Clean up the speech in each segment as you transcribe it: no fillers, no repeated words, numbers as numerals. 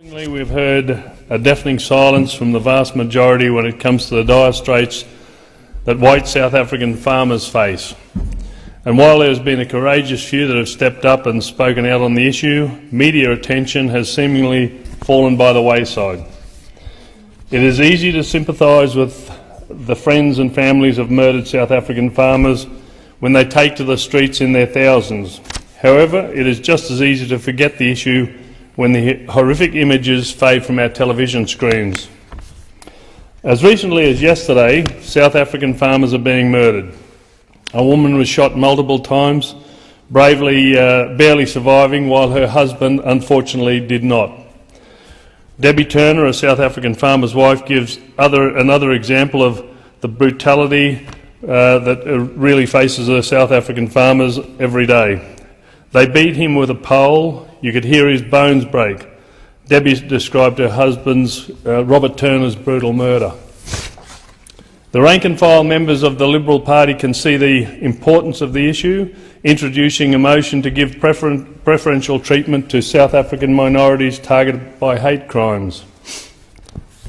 We've heard a deafening silence from the vast majority when it comes to the dire straits that white South African farmers face. And while there's been a courageous few that have stepped up and spoken out on the issue, media attention has seemingly fallen by the wayside. It is easy to sympathise with the friends and families of murdered South African farmers when they take to the streets in their thousands. However, it is just as easy to forget the issue when the horrific images fade from our television screens. As recently as yesterday, South African farmers are being murdered. A woman was shot multiple times, bravely barely surviving, while her husband unfortunately did not. Debbie Turner, a South African farmer's wife, gives another example of the brutality that really faces the South African farmers every day. They beat him with a pole. You could hear his bones break. Debbie described her husband's, Robert Turner's, brutal murder. The rank and file members of the Liberal Party can see the importance of the issue, introducing a motion to give preferential treatment to South African minorities targeted by hate crimes.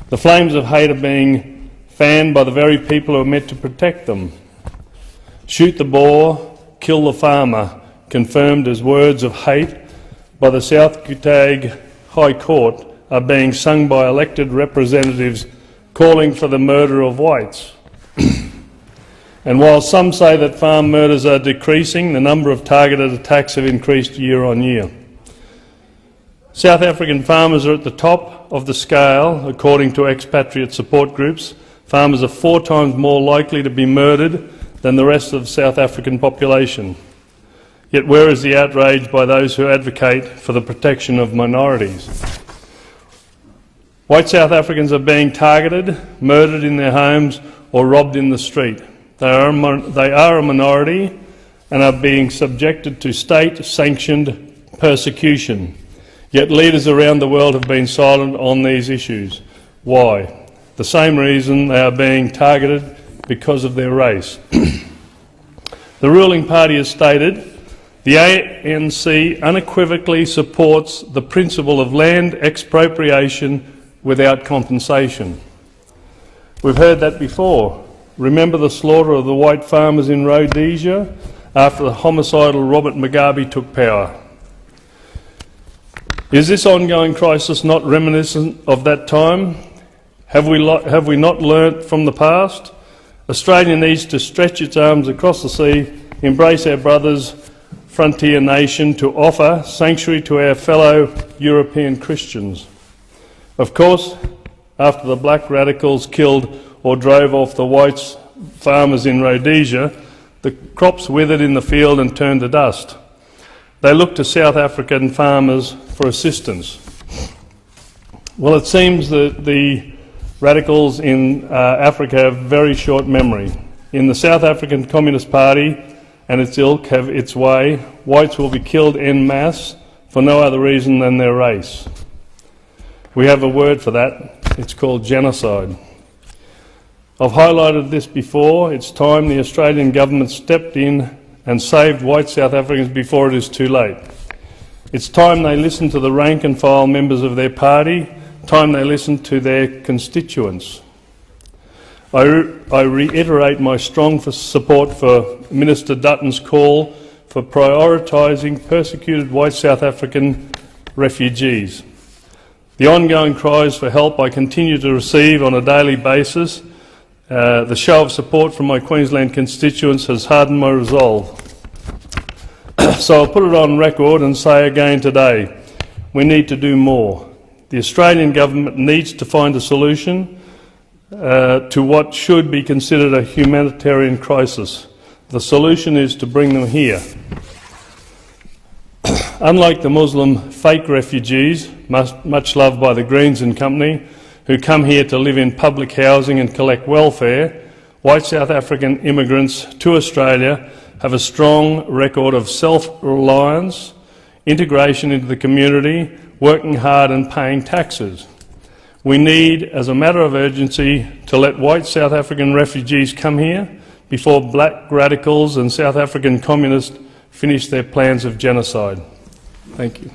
The flames of hate are being fanned by the very people who are meant to protect them. Shoot the boer, kill the farmer, confirmed as words of hate by the South Gauteng High Court, are being sung by elected representatives calling for the murder of whites. And while some say that farm murders are decreasing, the number of targeted attacks have increased year on year. South African farmers are at the top of the scale, according to expatriate support groups. Farmers are 4 times more likely to be murdered than the rest of the South African population. Yet where is the outrage by those who advocate for the protection of minorities? White South Africans are being targeted, murdered in their homes or robbed in the street. They are a minority and are being subjected to state-sanctioned persecution. Yet leaders around the world have been silent on these issues. Why? The same reason they are being targeted: because of their race. The ruling party has stated the ANC unequivocally supports the principle of land expropriation without compensation. We've heard that before. Remember the slaughter of the white farmers in Rhodesia after the homicidal Robert Mugabe took power. Is this ongoing crisis not reminiscent of that time? Have we not learnt from the past? Australia needs to stretch its arms across the sea, embrace our brothers' frontier nation, to offer sanctuary to our fellow European Christians. Of course, after the black radicals killed or drove off the white farmers in Rhodesia, the crops withered in the field and turned to dust. They looked to South African farmers for assistance. Well, it seems that the radicals in Africa have very short memory. In the South African Communist Party and its ilk have its way, whites will be killed en masse for no other reason than their race. We have a word for that. It's called genocide. I've highlighted this before. It's time the Australian government stepped in and saved white South Africans before it is too late. It's time they listen to the rank and file members of their party, time they listen to their constituents. I reiterate my strong support for Minister Dutton's call for prioritising persecuted white South African refugees. The ongoing cries for help I continue to receive on a daily basis, the show of support from my Queensland constituents has hardened my resolve. So I'll put it on record and say again today, we need to do more. The Australian government needs to find a solution to what should be considered a humanitarian crisis. The solution is to bring them here. Unlike the Muslim fake refugees, much loved by the Greens and company, who come here to live in public housing and collect welfare, white South African immigrants to Australia have a strong record of self-reliance, integration into the community, working hard and paying taxes. We need, as a matter of urgency, to let white South African refugees come here before black radicals and South African communists finish their plans of genocide. Thank you.